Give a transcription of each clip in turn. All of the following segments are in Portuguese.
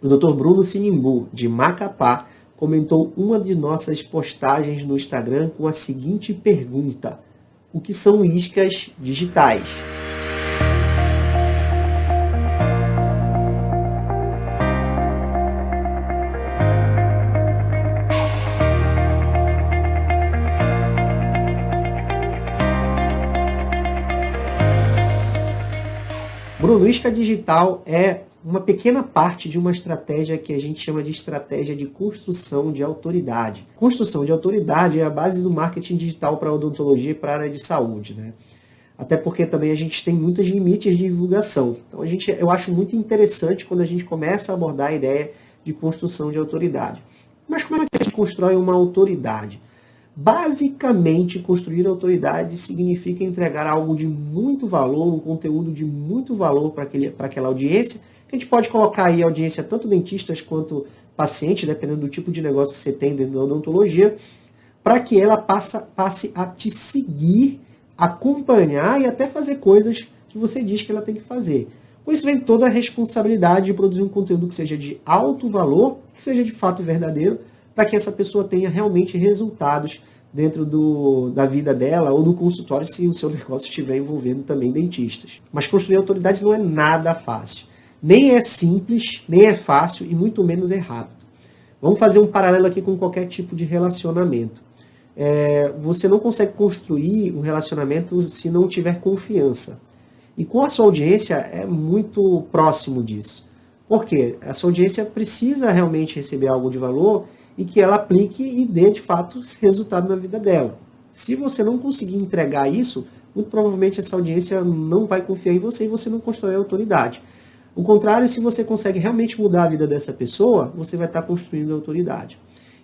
O Dr. Bruno Sinimbu, de Macapá, comentou uma de nossas postagens no Instagram com a seguinte pergunta: o que são iscas digitais? Bruno, isca digital é uma pequena parte de uma estratégia que a gente chama de estratégia de construção de autoridade. Construção de autoridade é a base do marketing digital para a odontologia e para a área de saúde, né? Até porque também a gente tem muitos limites de divulgação. Então eu acho muito interessante quando a gente começa a abordar a ideia de construção de autoridade. Mas como é que a gente constrói uma autoridade? Basicamente, construir autoridade significa entregar algo de muito valor, um conteúdo de muito valor para aquela audiência, que a gente pode colocar aí a audiência tanto dentistas quanto pacientes, dependendo do tipo de negócio que você tem dentro da odontologia, para que ela passe a te seguir, acompanhar e até fazer coisas que você diz que ela tem que fazer. Com isso vem toda a responsabilidade de produzir um conteúdo que seja de alto valor, que seja de fato verdadeiro, para que essa pessoa tenha realmente resultados dentro da vida dela ou do consultório, se o seu negócio estiver envolvendo também dentistas. Mas construir autoridade não é nada fácil. Nem é simples, nem é fácil e muito menos é rápido. Vamos fazer um paralelo aqui com qualquer tipo de relacionamento. Você não consegue construir um relacionamento se não tiver confiança. E com a sua audiência é muito próximo disso. Por quê? A sua audiência precisa realmente receber algo de valor e que ela aplique e dê, de fato, resultado na vida dela. Se você não conseguir entregar isso, muito provavelmente essa audiência não vai confiar em você e você não constrói autoridade. O contrário, se você consegue realmente mudar a vida dessa pessoa, você vai estar construindo autoridade.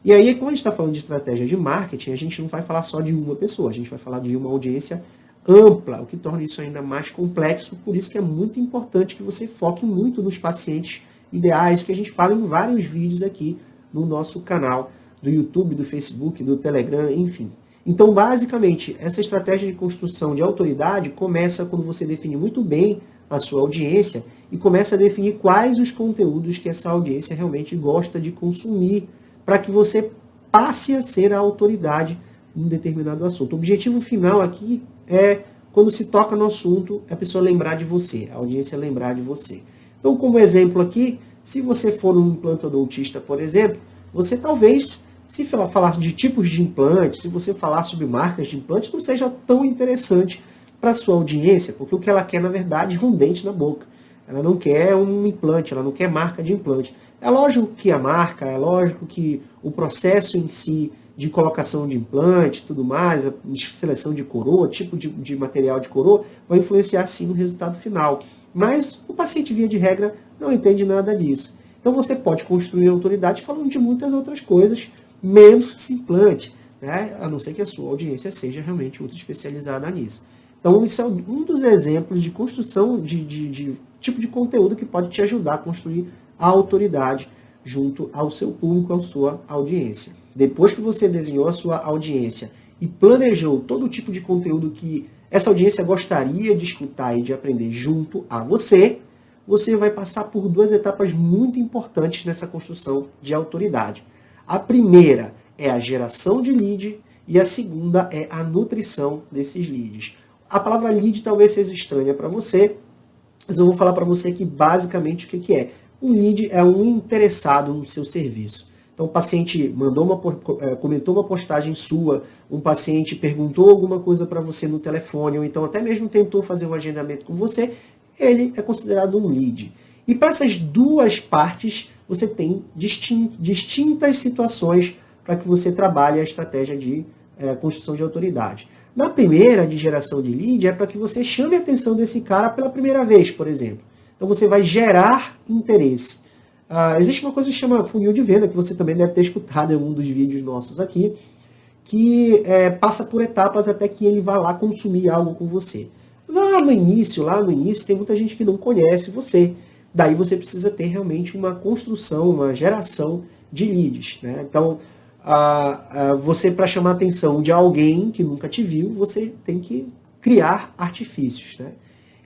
E aí, quando a gente está falando de estratégia de marketing, a gente não vai falar só de uma pessoa, a gente vai falar de uma audiência ampla, o que torna isso ainda mais complexo, por isso que é muito importante que você foque muito nos pacientes ideais, que a gente fala em vários vídeos aqui no nosso canal do YouTube, do Facebook, do Telegram, enfim. Então, basicamente, essa estratégia de construção de autoridade começa quando você define muito bem a sua audiência e começa a definir quais os conteúdos que essa audiência realmente gosta de consumir, para que você passe a ser a autoridade em um determinado assunto. O objetivo final aqui é, quando se toca no assunto, a pessoa lembrar de você, a audiência lembrar de você. Então, como exemplo aqui, se você for um implantodontista, por exemplo, você talvez, se falar de tipos de implantes, se você falar sobre marcas de implantes, não seja tão interessante para a sua audiência, porque o que ela quer, na verdade, é um dente na boca. Ela não quer um implante, ela não quer marca de implante. É lógico que a marca, é lógico que o processo em si de colocação de implante, tudo mais, a seleção de coroa, tipo de material de coroa, vai influenciar sim no resultado final. Mas o paciente, via de regra, não entende nada disso. Então você pode construir autoridade falando de muitas outras coisas, menos implante, né? A não ser que a sua audiência seja realmente ultra especializada nisso. Então isso é um dos exemplos de construção de tipo de conteúdo que pode te ajudar a construir a autoridade junto ao seu público, à sua audiência. Depois que você desenhou a sua audiência e planejou todo tipo de conteúdo que essa audiência gostaria de escutar e de aprender junto a você, você vai passar por duas etapas muito importantes nessa construção de autoridade. A primeira é a geração de lead e a segunda é a nutrição desses leads. A palavra lead talvez seja estranha para você, mas eu vou falar para você aqui basicamente o que é. Um lead é um interessado no seu serviço. Então o paciente comentou uma postagem sua, um paciente perguntou alguma coisa para você no telefone, ou então até mesmo tentou fazer um agendamento com você, ele é considerado um lead. E para essas duas partes, você tem distintas situações para que você trabalhe a estratégia de construção de autoridade. Na primeira, de geração de lead, é para que você chame a atenção desse cara pela primeira vez, por exemplo. Então você vai gerar interesse. Existe uma coisa que chama funil de venda, que você também deve ter escutado em algum dos vídeos nossos aqui, que passa por etapas até que ele vá lá consumir algo com você. Lá no início, tem muita gente que não conhece você. Daí você precisa ter realmente uma construção, uma geração de leads, né? Então, você, para chamar a atenção de alguém que nunca te viu, você tem que criar artifícios, né?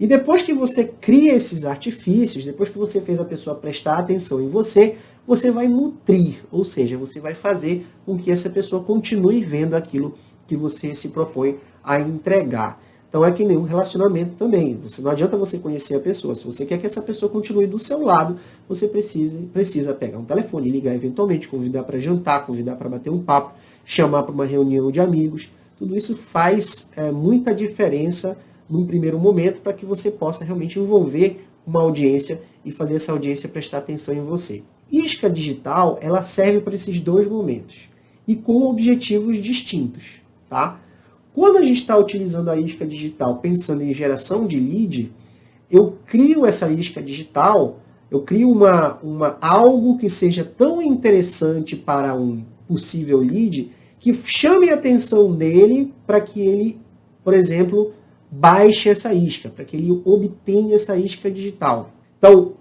E depois que você cria esses artifícios, depois que você fez a pessoa prestar atenção em você, você vai nutrir, ou seja, você vai fazer com que essa pessoa continue vendo aquilo que você se propõe a entregar. Então é que nem um relacionamento também. Não adianta você conhecer a pessoa. Se você quer que essa pessoa continue do seu lado, você precisa pegar um telefone, ligar eventualmente, convidar para jantar, convidar para bater um papo, chamar para uma reunião de amigos. Tudo isso faz muita diferença num primeiro momento para que você possa realmente envolver uma audiência e fazer essa audiência prestar atenção em você. Isca digital, ela serve para esses dois momentos e com objetivos distintos, tá? Quando a gente está utilizando a isca digital pensando em geração de lead, eu crio essa isca digital, eu crio algo que seja tão interessante para um possível lead que chame a atenção dele para que ele, por exemplo, baixe essa isca, para que ele obtenha essa isca digital. Então,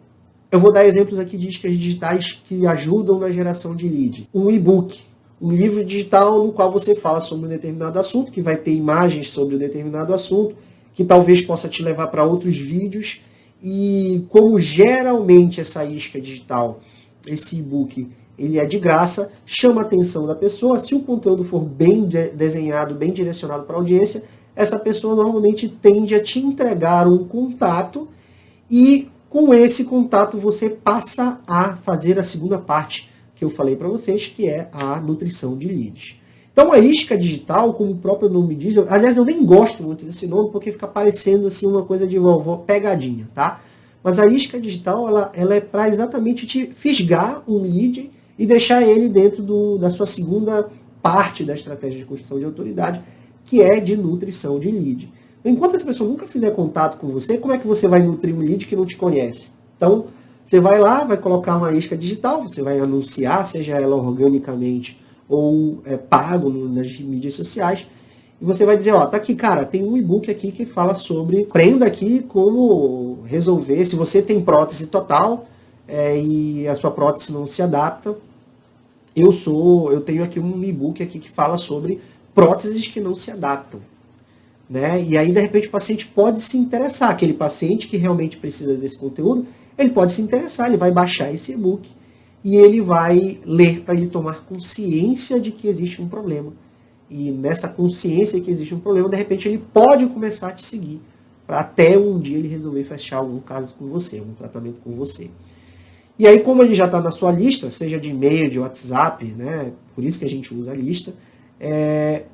eu vou dar exemplos aqui de iscas digitais que ajudam na geração de lead. Um e-book, um livro digital no qual você fala sobre um determinado assunto, que vai ter imagens sobre um determinado assunto, que talvez possa te levar para outros vídeos. E como geralmente essa isca digital, esse e-book, ele é de graça, chama a atenção da pessoa. Se o conteúdo for bem desenhado, bem direcionado para a audiência, essa pessoa normalmente tende a te entregar um contato e com esse contato você passa a fazer a segunda parte que eu falei para vocês, que é a nutrição de leads. Então a isca digital, como o próprio nome diz, aliás eu nem gosto muito desse nome porque fica parecendo assim uma coisa de vovó pegadinha, tá? Mas a isca digital ela é para exatamente te fisgar um lead e deixar ele dentro da sua segunda parte da estratégia de construção de autoridade, que é de nutrição de lead. Então, enquanto essa pessoa nunca fizer contato com você, como é que você vai nutrir um lead que não te conhece? Então, você vai lá, vai colocar uma isca digital, você vai anunciar, seja ela organicamente ou pago nas mídias sociais, e você vai dizer, ó, tá aqui, cara, tem um e-book aqui que fala sobre, aprenda aqui como resolver, se você tem prótese total e a sua prótese não se adapta, eu tenho aqui um e-book aqui que fala sobre próteses que não se adaptam. Né? E aí, de repente, o paciente pode se interessar. Aquele paciente que realmente precisa desse conteúdo, ele pode se interessar, ele vai baixar esse e-book e ele vai ler para ele tomar consciência de que existe um problema. E nessa consciência que existe um problema, de repente, ele pode começar a te seguir para até um dia ele resolver fechar algum caso com você, algum tratamento com você. E aí, como ele já está na sua lista, seja de e-mail, de WhatsApp, né? Por isso que a gente usa a lista,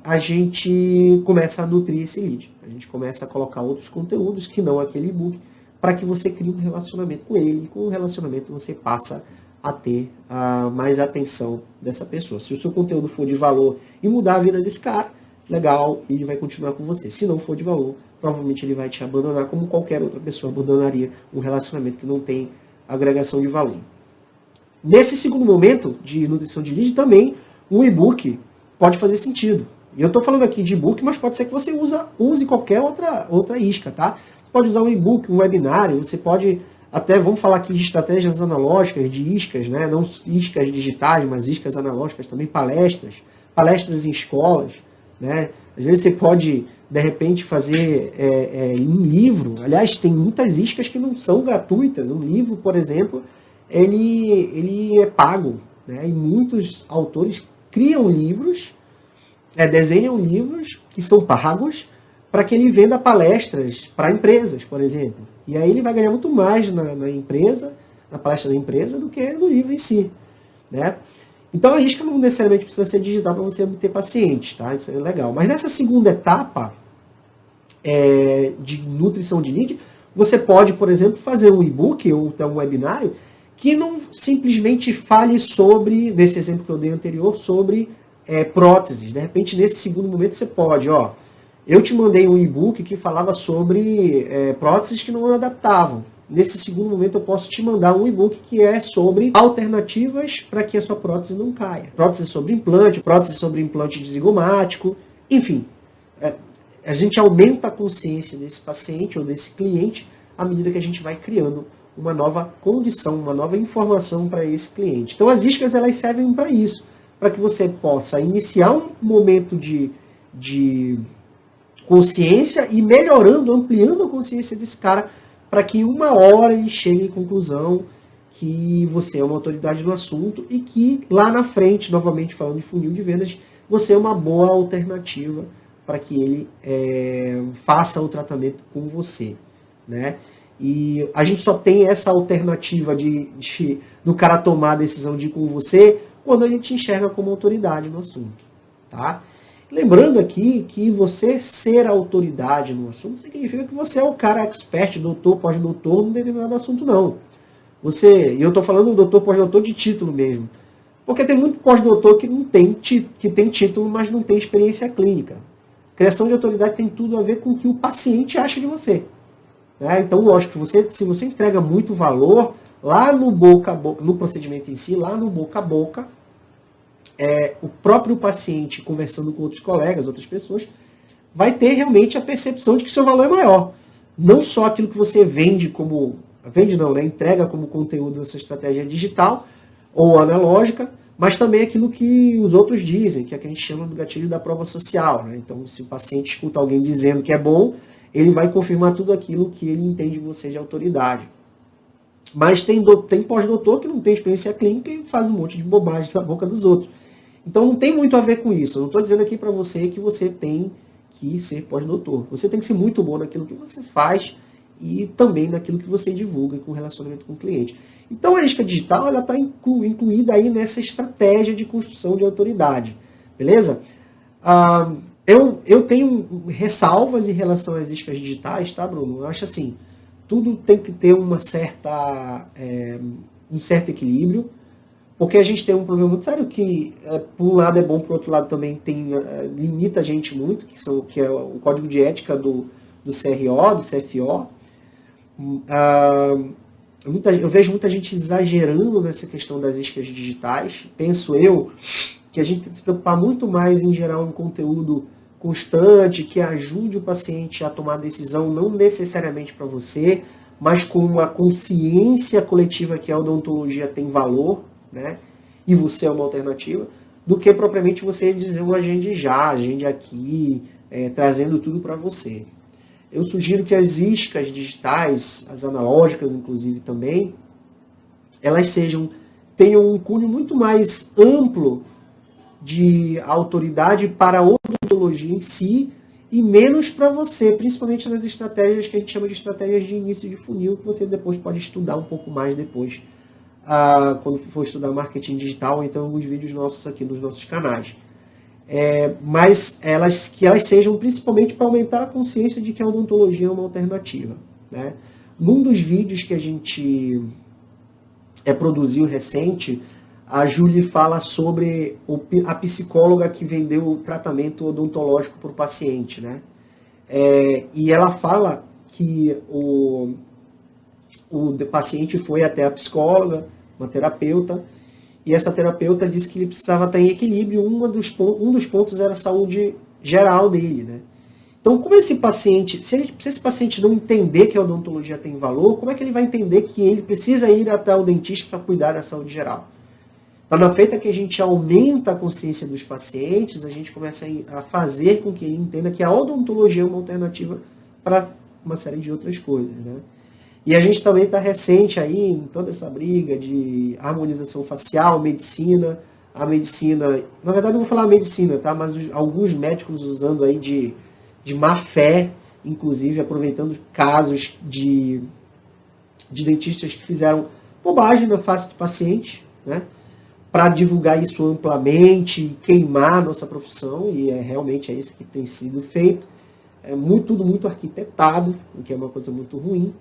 a gente começa a nutrir esse lead. A gente começa a colocar outros conteúdos que não aquele e-book, para que você crie um relacionamento com ele. E com o relacionamento você passa a ter mais atenção dessa pessoa. Se o seu conteúdo for de valor e mudar a vida desse cara, legal, ele vai continuar com você. Se não for de valor, provavelmente ele vai te abandonar como qualquer outra pessoa abandonaria um relacionamento que não tem agregação de valor. Nesse segundo momento de nutrição de lead, também um e-book pode fazer sentido. E eu estou falando aqui de e-book, mas pode ser que você use qualquer outra isca, tá? Você pode usar um e-book, um webinário, você pode até, vamos falar aqui de estratégias analógicas, de iscas, né? Não iscas digitais, mas iscas analógicas também, palestras em escolas, né? Às vezes você pode, de repente, fazer um livro. Aliás, tem muitas iscas que não são gratuitas. Um livro, por exemplo, ele é pago, né? E muitos autores criam livros, desenham livros que são pagos para que ele venda palestras para empresas, por exemplo. E aí ele vai ganhar muito mais na empresa, na palestra da empresa, do que no livro em si, né? Então a isca não necessariamente precisa ser digital para você obter pacientes, tá? Isso é legal. Mas nessa segunda etapa de nutrição de lead, você pode, por exemplo, fazer um e-book ou até um webinário que não simplesmente fale sobre, nesse exemplo que eu dei anterior, sobre próteses. De repente, nesse segundo momento, você pode, eu te mandei um e-book que falava sobre próteses que não adaptavam. Nesse segundo momento, eu posso te mandar um e-book que é sobre alternativas para que a sua prótese não caia. Prótese sobre implante dizigomático, enfim. A gente aumenta a consciência desse paciente ou desse cliente à medida que a gente vai criando uma nova condição, uma nova informação para esse cliente. Então, as iscas elas servem para isso, para que você possa iniciar um momento de consciência e melhorando, ampliando a consciência desse cara para que em uma hora ele chegue à conclusão que você é uma autoridade no assunto e que lá na frente, novamente falando de funil de vendas, você é uma boa alternativa para que ele faça o tratamento com você, né? E a gente só tem essa alternativa do cara tomar a decisão de ir com você quando ele te enxerga como autoridade no assunto, tá? Lembrando aqui que você ser autoridade no assunto significa que você é o cara expert, doutor, pós-doutor, num determinado assunto, não. E eu estou falando do doutor, pós-doutor de título mesmo. Porque tem muito pós-doutor que tem título, mas não tem experiência clínica. Criação de autoridade tem tudo a ver com o que o paciente acha de você. Né? Então, lógico que se você entrega muito valor, lá no boca a boca, no procedimento em si, lá no boca a boca, o próprio paciente conversando com outros colegas, outras pessoas, vai ter realmente a percepção de que seu valor é maior. Não só aquilo que você vende como... Vende não, né? Entrega como conteúdo dessa estratégia digital ou analógica, mas também aquilo que os outros dizem, que é o que a gente chama do gatilho da prova social. Né? Então, se o paciente escuta alguém dizendo que é bom, ele vai confirmar tudo aquilo que ele entende de você de autoridade. Mas tem pós-doutor que não tem experiência clínica e faz um monte de bobagem na boca dos outros. Então não tem muito a ver com isso. Eu não estou dizendo aqui para você que você tem que ser pós-doutor. Você tem que ser muito bom naquilo que você faz e também naquilo que você divulga com relacionamento com o cliente. Então a isca digital está incluída aí nessa estratégia de construção de autoridade. Beleza? Eu tenho ressalvas em relação às iscas digitais, tá, Bruno? Eu acho assim, tudo tem que ter um certo equilíbrio, porque a gente tem um problema muito sério que, por um lado é bom, por outro lado também limita a gente muito, que é o código de ética do CRO, do CFO. Eu vejo muita gente exagerando nessa questão das iscas digitais. Penso eu que a gente tem que se preocupar muito mais em gerar um conteúdo constante, que ajude o paciente a tomar decisão, não necessariamente para você, mas com uma consciência coletiva que a odontologia tem valor, né? E você é uma alternativa, do que propriamente você dizer um agende aqui, trazendo tudo para você. Eu sugiro que as iscas digitais, as analógicas inclusive também, elas tenham um cunho muito mais amplo de autoridade para a odontologia em si e menos para você, principalmente nas estratégias que a gente chama de estratégias de início de funil, que você depois pode estudar um pouco mais depois, quando for estudar marketing digital, ou então alguns vídeos nossos aqui nos nossos canais. Mas que elas sejam principalmente para aumentar a consciência de que a odontologia é uma alternativa. Né? Num dos vídeos que a gente produziu recente, a Julie fala sobre a psicóloga que vendeu o tratamento odontológico para o paciente. Né? E ela fala que o paciente foi até a psicóloga, uma terapeuta, e essa terapeuta disse que ele precisava estar em equilíbrio. Um dos pontos era a saúde geral dele. Né? Então, como esse paciente, se esse paciente não entender que a odontologia tem valor, como é que ele vai entender que ele precisa ir até o dentista para cuidar da saúde geral? Então, na feita que a gente aumenta a consciência dos pacientes, a gente começa a fazer com que ele entenda que a odontologia é uma alternativa para uma série de outras coisas. Né? E a gente também está recente aí em toda essa briga de harmonização facial, medicina. A medicina, na verdade eu vou falar a medicina, tá? Mas alguns médicos usando aí de má fé, inclusive aproveitando casos de dentistas que fizeram bobagem na face do paciente, né? Para divulgar isso amplamente, queimar a nossa profissão, e realmente é isso que tem sido feito. Tudo muito arquitetado, o que é uma coisa muito ruim.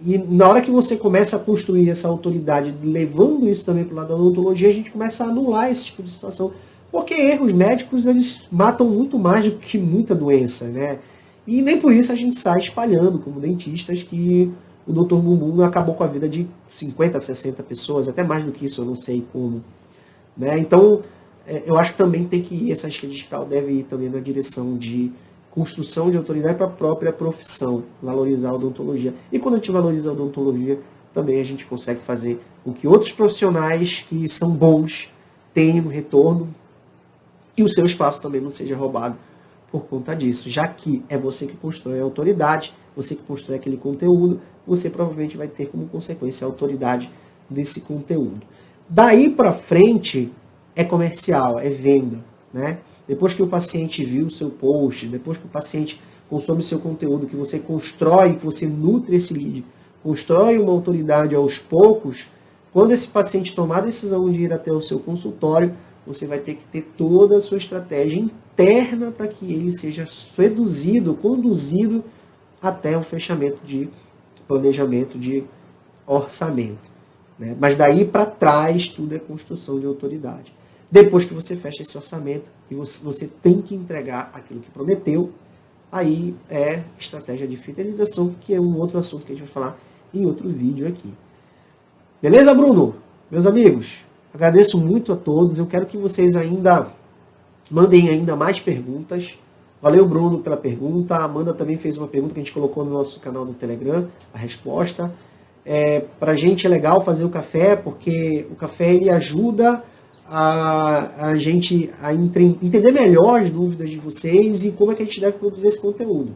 E na hora que você começa a construir essa autoridade, levando isso também para o lado da odontologia, a gente começa a anular esse tipo de situação. Porque erros médicos, eles matam muito mais do que muita doença, né? E nem por isso a gente sai espalhando, como dentistas, que o Dr. Bumbum acabou com a vida de 50, 60 pessoas, até mais do que isso, eu não sei como. Né? Então, eu acho que também essa isca digital deve ir também na direção de construção de autoridade para a própria profissão, valorizar a odontologia. E quando a gente valoriza a odontologia, também a gente consegue fazer com que outros profissionais que são bons tenham retorno e o seu espaço também não seja roubado por conta disso, já que é você que constrói a autoridade, você que constrói aquele conteúdo, você provavelmente vai ter como consequência a autoridade desse conteúdo. Daí para frente é comercial, é venda, né? Depois que o paciente viu o seu post, depois que o paciente consome o seu conteúdo, que você constrói, que você nutre esse lead, constrói uma autoridade aos poucos, quando esse paciente tomar a decisão de ir até o seu consultório, você vai ter que ter toda a sua estratégia interna para que ele seja seduzido, conduzido até o fechamento de planejamento de orçamento, né? Mas daí para trás tudo é construção de autoridade. Depois que você fecha esse orçamento e você tem que entregar aquilo que prometeu, aí é estratégia de fidelização, que é um outro assunto que a gente vai falar em outro vídeo aqui. Beleza, Bruno? Meus amigos, agradeço muito a todos. Eu quero que vocês ainda mandem ainda mais perguntas. Valeu, Bruno, pela pergunta. A Amanda também fez uma pergunta que a gente colocou no nosso canal do Telegram, a resposta. Pra gente é legal fazer o café, porque o café ele ajuda a gente a entender melhor as dúvidas de vocês e como é que a gente deve produzir esse conteúdo.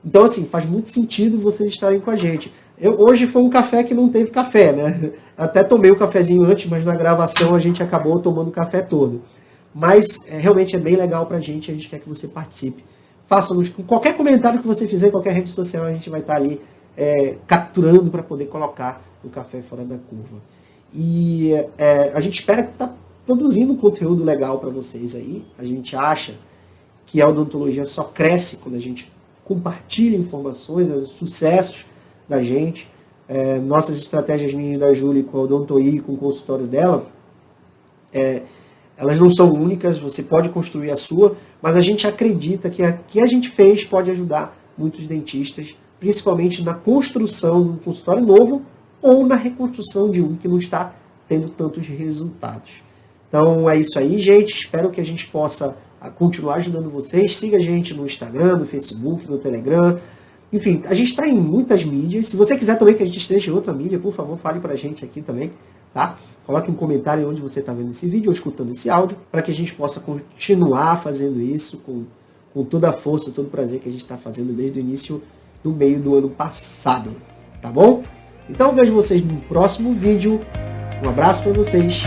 Então, assim, faz muito sentido vocês estarem com a gente. Hoje foi um café que não teve café, né? Até tomei um cafezinho antes, mas na gravação a gente acabou tomando o café todo. Mas realmente é bem legal pra gente quer que você participe. Faça-nos com qualquer comentário que você fizer em qualquer rede social, a gente vai estar ali capturando para poder colocar o Café Fora da Curva. E a gente espera que está produzindo conteúdo legal para vocês aí. A gente acha que a odontologia só cresce quando a gente compartilha informações, os sucessos da gente. Nossas estratégias minhas da Júlia com a Odontoí e com o consultório dela, elas não são únicas, você pode construir a sua, mas a gente acredita que a que a gente fez pode ajudar muitos dentistas, principalmente na construção de um consultório novo ou na reconstrução de um que não está tendo tantos resultados. Então é isso aí, gente. Espero que a gente possa continuar ajudando vocês. Siga a gente no Instagram, no Facebook, no Telegram. Enfim, a gente está em muitas mídias. Se você quiser também que a gente esteja em outra mídia, por favor, fale para a gente aqui também, tá? Coloque um comentário onde você está vendo esse vídeo ou escutando esse áudio, para que a gente possa continuar fazendo isso com toda a força, todo o prazer que a gente está fazendo desde o início do meio do ano passado, tá bom? Então vejo vocês no próximo vídeo. Um abraço para vocês.